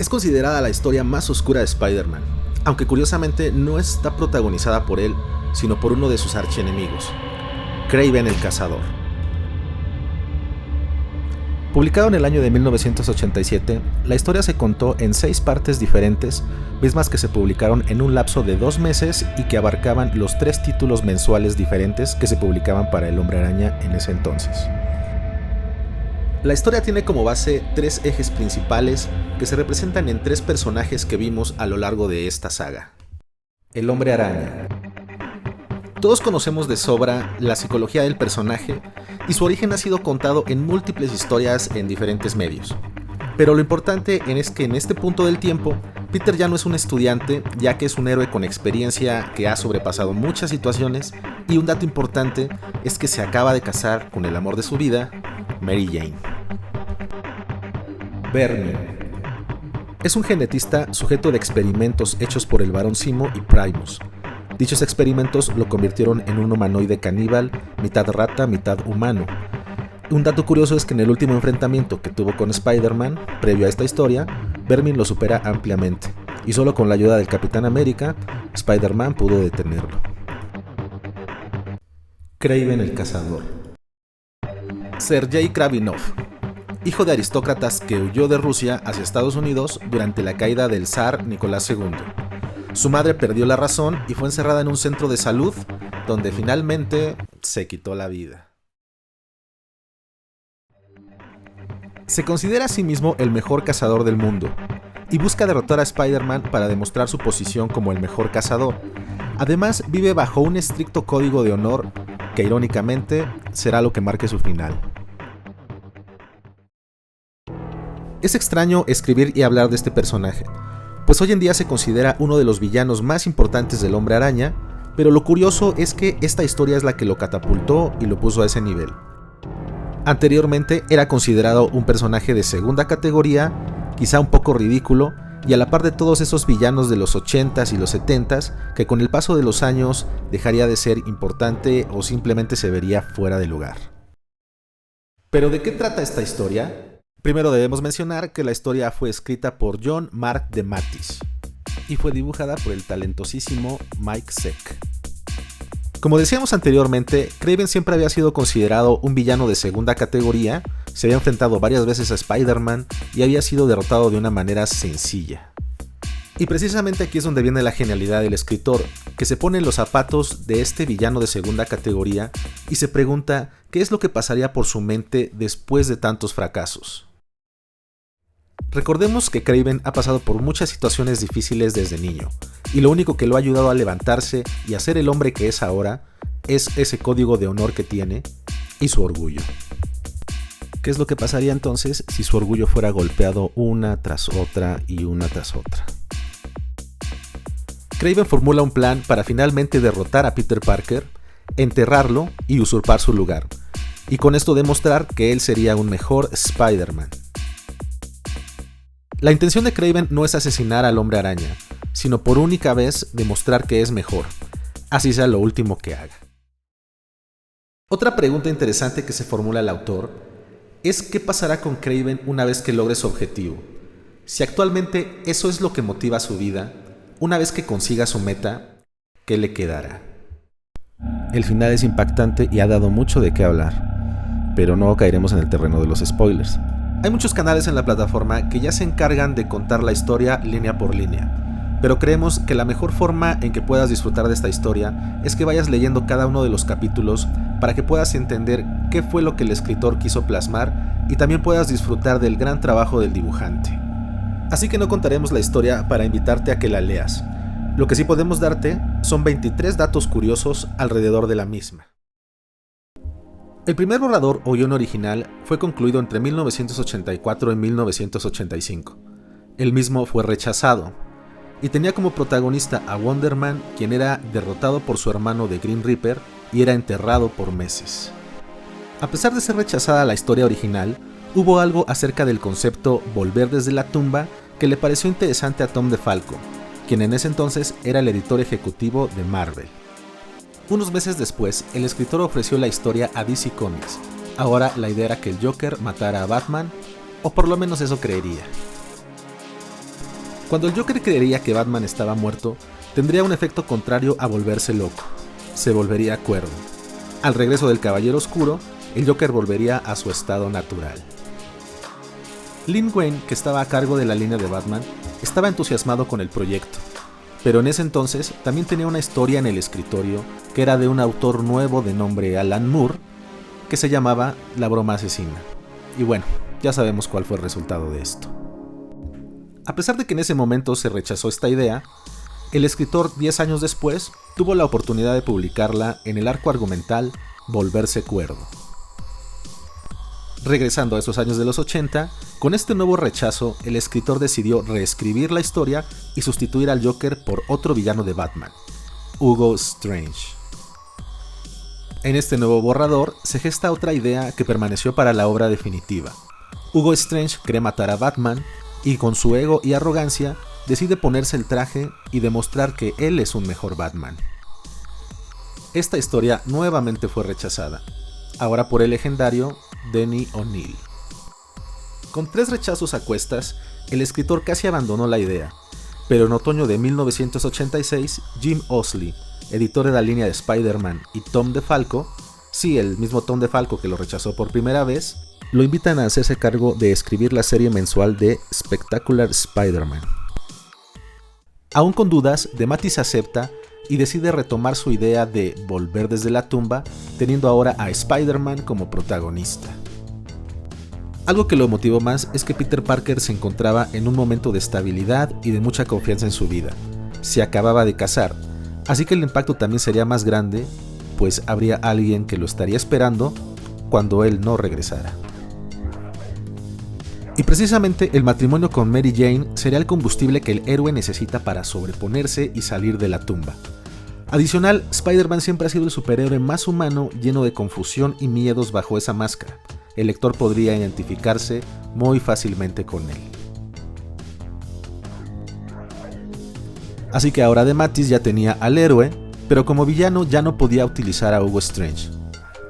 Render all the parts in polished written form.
Es considerada la historia más oscura de Spider-Man, aunque curiosamente no está protagonizada por él, sino por uno de sus archienemigos, Kraven el Cazador. Publicado en el año de 1987, la historia se contó en 6 partes diferentes, mismas que se publicaron en un lapso de 2 meses y que abarcaban los 3 títulos mensuales diferentes que se publicaban para el Hombre Araña en ese entonces. La historia tiene como base 3 ejes principales que se representan en 3 personajes que vimos a lo largo de esta saga. El Hombre Araña. Todos conocemos de sobra la psicología del personaje y su origen ha sido contado en múltiples historias en diferentes medios. Pero lo importante es que en este punto del tiempo, Peter ya no es un estudiante, ya que es un héroe con experiencia que ha sobrepasado muchas situaciones, y un dato importante es que se acaba de casar con el amor de su vida, Mary Jane. Vermin. Es un genetista sujeto de experimentos hechos por el Barón Zemo y Primus. Dichos experimentos lo convirtieron en un humanoide caníbal, mitad rata, mitad humano. Un dato curioso es que en el último enfrentamiento que tuvo con Spider-Man, previo a esta historia, Vermin lo supera ampliamente, y solo con la ayuda del Capitán América, Spider-Man pudo detenerlo. Kraven el Cazador. Sergei Kravinov, hijo de aristócratas que huyó de Rusia hacia Estados Unidos durante la caída del zar Nicolás II. Su madre perdió la razón y fue encerrada en un centro de salud, donde finalmente se quitó la vida. Se considera a sí mismo el mejor cazador del mundo, y busca derrotar a Spider-Man para demostrar su posición como el mejor cazador. Además, vive bajo un estricto código de honor, que irónicamente será lo que marque su final. Es extraño escribir y hablar de este personaje, pues hoy en día se considera uno de los villanos más importantes del Hombre Araña, pero lo curioso es que esta historia es la que lo catapultó y lo puso a ese nivel. Anteriormente era considerado un personaje de segunda categoría, quizá un poco ridículo, y a la par de todos esos villanos de los 80s y los 70s, que con el paso de los años dejaría de ser importante o simplemente se vería fuera de lugar. ¿Pero de qué trata esta historia? Primero debemos mencionar que la historia fue escrita por John Mark DeMatteis y fue dibujada por el talentosísimo Mike Zeck. Como decíamos anteriormente, Kraven siempre había sido considerado un villano de segunda categoría, se había enfrentado varias veces a Spider-Man y había sido derrotado de una manera sencilla. Y precisamente aquí es donde viene la genialidad del escritor, que se pone en los zapatos de este villano de segunda categoría y se pregunta qué es lo que pasaría por su mente después de tantos fracasos. Recordemos que Kraven ha pasado por muchas situaciones difíciles desde niño, y lo único que lo ha ayudado a levantarse y a ser el hombre que es ahora es ese código de honor que tiene y su orgullo. ¿Qué es lo que pasaría entonces si su orgullo fuera golpeado una tras otra y una tras otra? Kraven formula un plan para finalmente derrotar a Peter Parker, enterrarlo y usurpar su lugar, y con esto demostrar que él sería un mejor Spider-Man. La intención de Kraven no es asesinar al Hombre Araña, sino por única vez demostrar que es mejor, así sea lo último que haga. Otra pregunta interesante que se formula el autor es qué pasará con Kraven una vez que logre su objetivo. Si actualmente eso es lo que motiva su vida, una vez que consiga su meta, ¿qué le quedará? El final es impactante y ha dado mucho de qué hablar, pero no caeremos en el terreno de los spoilers. Hay muchos canales en la plataforma que ya se encargan de contar la historia línea por línea, pero creemos que la mejor forma en que puedas disfrutar de esta historia es que vayas leyendo cada uno de los capítulos para que puedas entender qué fue lo que el escritor quiso plasmar y también puedas disfrutar del gran trabajo del dibujante. Así que no contaremos la historia para invitarte a que la leas. Lo que sí podemos darte son 23 datos curiosos alrededor de la misma. El primer borrador o guión original fue concluido entre 1984 y 1985. El mismo fue rechazado, y tenía como protagonista a Wonder Man, quien era derrotado por su hermano de Grim Reaper y era enterrado por meses. A pesar de ser rechazada la historia original, hubo algo acerca del concepto volver desde la tumba que le pareció interesante a Tom DeFalco, quien en ese entonces era el editor ejecutivo de Marvel. Unos meses después, el escritor ofreció la historia a DC Comics. Ahora la idea era que el Joker matara a Batman, o por lo menos eso creería. Cuando el Joker creería que Batman estaba muerto, tendría un efecto contrario a volverse loco. Se volvería cuerdo. Al regreso del Caballero Oscuro, el Joker volvería a su estado natural. Lin Wayne, que estaba a cargo de la línea de Batman, estaba entusiasmado con el proyecto, pero en ese entonces también tenía una historia en el escritorio que era de un autor nuevo de nombre Alan Moore, que se llamaba La broma asesina. Y bueno, ya sabemos cuál fue el resultado de esto. A pesar de que en ese momento se rechazó esta idea, el escritor 10 años después tuvo la oportunidad de publicarla en el arco argumental Volverse Cuerdo. Regresando a esos años de los 80, con este nuevo rechazo, el escritor decidió reescribir la historia y sustituir al Joker por otro villano de Batman, Hugo Strange. En este nuevo borrador se gesta otra idea que permaneció para la obra definitiva. Hugo Strange cree matar a Batman y con su ego y arrogancia decide ponerse el traje y demostrar que él es un mejor Batman. Esta historia nuevamente fue rechazada, ahora por el legendario Denny O'Neil. Con 3 rechazos a cuestas, el escritor casi abandonó la idea, pero en otoño de 1986, Jim Owsley, editor de la línea de Spider-Man, y Tom DeFalco, sí, el mismo Tom DeFalco que lo rechazó por primera vez, lo invitan a hacerse cargo de escribir la serie mensual de Spectacular Spider-Man. Aún con dudas, DeMatteis acepta y decide retomar su idea de volver desde la tumba, teniendo ahora a Spider-Man como protagonista. Algo que lo motivó más es que Peter Parker se encontraba en un momento de estabilidad y de mucha confianza en su vida. Se acababa de casar, así que el impacto también sería más grande, pues habría alguien que lo estaría esperando cuando él no regresara. Y precisamente el matrimonio con Mary Jane sería el combustible que el héroe necesita para sobreponerse y salir de la tumba. Adicional, Spider-Man siempre ha sido el superhéroe más humano, lleno de confusión y miedos bajo esa máscara. El lector podría identificarse muy fácilmente con él. Así que ahora DeMatteis ya tenía al héroe, pero como villano ya no podía utilizar a Hugo Strange.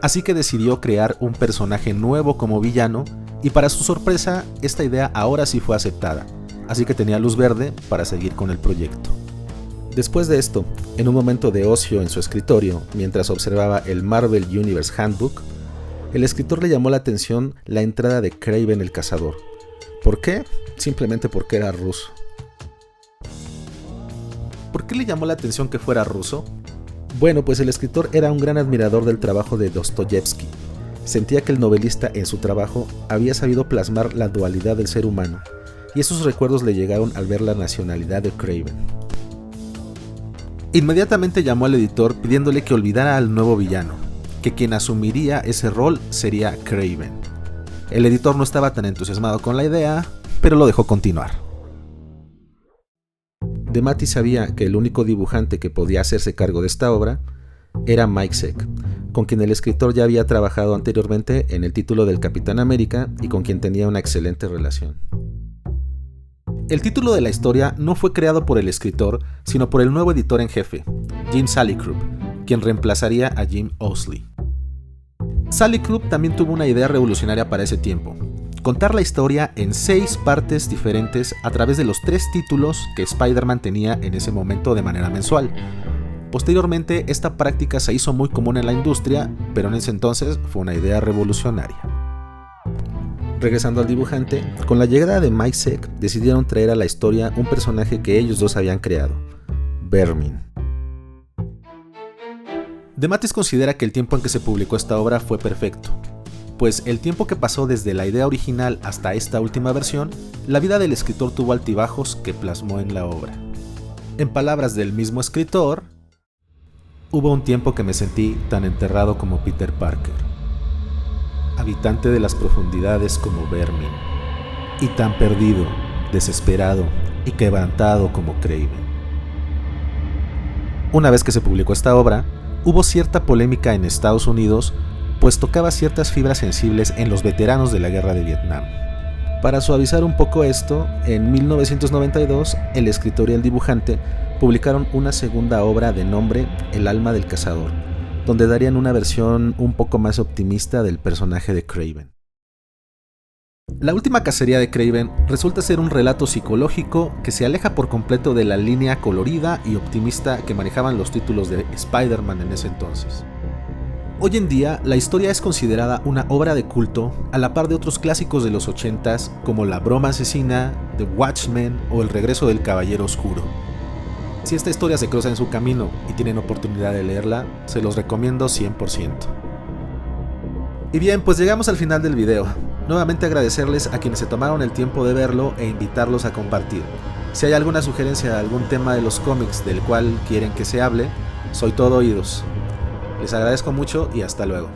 Así que decidió crear un personaje nuevo como villano, y para su sorpresa, esta idea ahora sí fue aceptada, así que tenía luz verde para seguir con el proyecto. Después de esto, en un momento de ocio en su escritorio, mientras observaba el Marvel Universe Handbook, el escritor le llamó la atención la entrada de Kraven el Cazador. ¿Por qué? Simplemente porque era ruso. ¿Por qué le llamó la atención que fuera ruso? Bueno, pues el escritor era un gran admirador del trabajo de Dostoyevsky. Sentía que el novelista en su trabajo había sabido plasmar la dualidad del ser humano, y esos recuerdos le llegaron al ver la nacionalidad de Kraven. Inmediatamente llamó al editor pidiéndole que olvidara al nuevo villano, que quien asumiría ese rol sería Kraven. El editor no estaba tan entusiasmado con la idea, pero lo dejó continuar. DeMatteis sabía que el único dibujante que podía hacerse cargo de esta obra era Mike Zeck, con quien el escritor ya había trabajado anteriormente en el título del Capitán América y con quien tenía una excelente relación. El título de la historia no fue creado por el escritor, sino por el nuevo editor en jefe, Jim Salicrup, quien reemplazaría a Jim Owsley. Salicrup también tuvo una idea revolucionaria para ese tiempo: contar la historia en 6 partes diferentes a través de los 3 títulos que Spider-Man tenía en ese momento de manera mensual. Posteriormente, esta práctica se hizo muy común en la industria, pero en ese entonces fue una idea revolucionaria. Regresando al dibujante, con la llegada de Mike Zeck decidieron traer a la historia un personaje que ellos dos habían creado, Vermin. DeMatteis considera que el tiempo en que se publicó esta obra fue perfecto, pues el tiempo que pasó desde la idea original hasta esta última versión, la vida del escritor tuvo altibajos que plasmó en la obra. En palabras del mismo escritor, hubo un tiempo que me sentí tan enterrado como Peter Parker, habitante de las profundidades como Vermin, y tan perdido, desesperado y quebrantado como Kraven. Una vez que se publicó esta obra, hubo cierta polémica en Estados Unidos, pues tocaba ciertas fibras sensibles en los veteranos de la guerra de Vietnam. Para suavizar un poco esto, en 1992, el escritor y el dibujante publicaron una segunda obra de nombre El alma del cazador, donde darían una versión un poco más optimista del personaje de Kraven. La última cacería de Kraven resulta ser un relato psicológico que se aleja por completo de la línea colorida y optimista que manejaban los títulos de Spider-Man en ese entonces. Hoy en día, la historia es considerada una obra de culto a la par de otros clásicos de los 80s como La Broma Asesina, The Watchmen o El Regreso del Caballero Oscuro. Si esta historia se cruza en su camino y tienen oportunidad de leerla, se los recomiendo 100%. Y bien, pues llegamos al final del video. Nuevamente agradecerles a quienes se tomaron el tiempo de verlo e invitarlos a compartir. Si hay alguna sugerencia de algún tema de los cómics del cual quieren que se hable, soy todo oídos. Les agradezco mucho y hasta luego.